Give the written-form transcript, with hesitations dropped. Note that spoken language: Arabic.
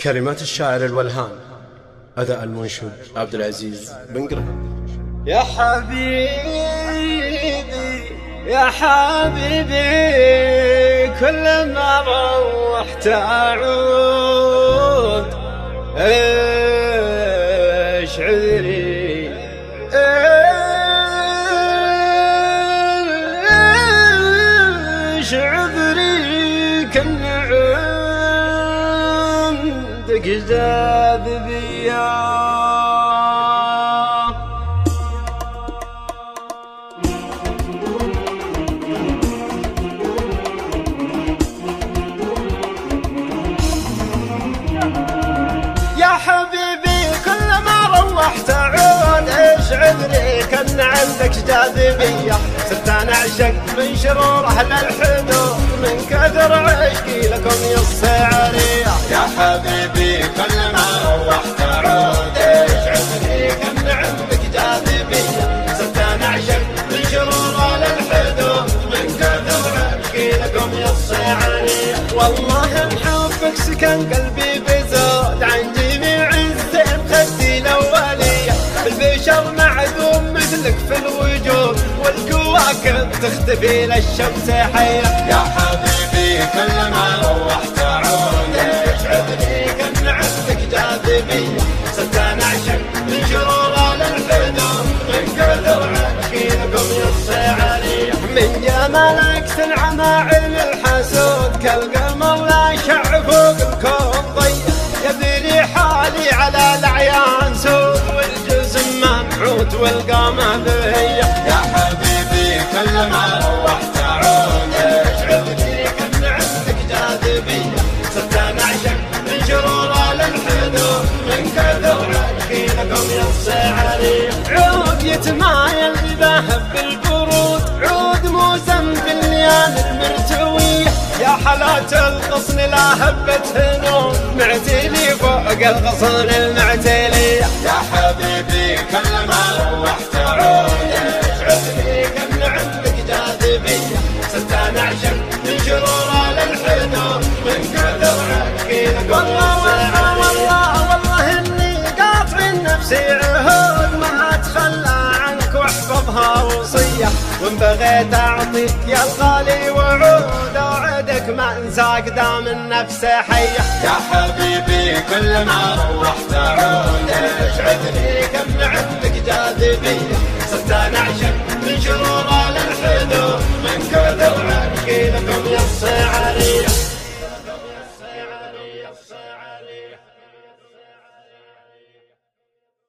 كلمات الشاعر الولهان، أداء المنشد عبد العزيز بن قرهان. يا حبيبي يا حبيبي كل ما روحت أعود، إيش عذري إيش عذري كان عندك جاذبية. يا حبيبي كل ما روحت أعود، إيش عذري كان عندك جاذبية. صرت أنا أعشق من شرور أهل الحدود، من كثر عشقي لكم يا السعرية. يا حبيبي كل ما روحت أعود، إيش عذري كان عندك جاذبية. صرت أنا أعشق من شرور أهل الحدود، من كثر عشقي لكم يا السعرية. والله بحبك سكن قلبي بزود عن جميع الزين خدي الأولية. البشر معدوم مثلك في الوجود، والكواكب تختفي للشمس حية. يا حبيبي كل ما روحت أعود، إيش عذري كان عندك جاذبية. صرت أنا أعشق من شرور الحدود، من كثر عشقي لكم يا السعرية. من جمالك تنعم عين الحسود، كالقمر لا شع فوق الكون ضيق. يدري حالي على الأعيان سود، والجسم مبعوث والقامة بهية. يا حبيبي كل ما روحت أعود، إيش عذري كان عندك جاذبية. صرت أنا أعشق من شرور الحدود، من كثر عشقي لكم يا السعرية. عود يتمايل ذهب بالبرود، عود موسم بالليال المرتوية. يا حلاة الغصن لا هبة هنون، معتلي فوق الغصن المعتلية. يا حبيبي كل ما روحت أعود، إيش عذري كان عندك جاذبية. صرت أنا أعشق من شرور الحدود، من كثر عشقي لكم يا السعرية. والله إني قاطع نفسي عهود، ما أتخلى عنك واحفظها وصية. وإن بغيت أعطيك يا الغالي وعود، أوعدك ما أنساك دام النفس حية. يا حبيبي كل ما روحت أعود، إيش عذري كان عندك جاذبية. صرت أنا أعشق من شرور الحدود، من كثر عشقي لكم يا السعرية.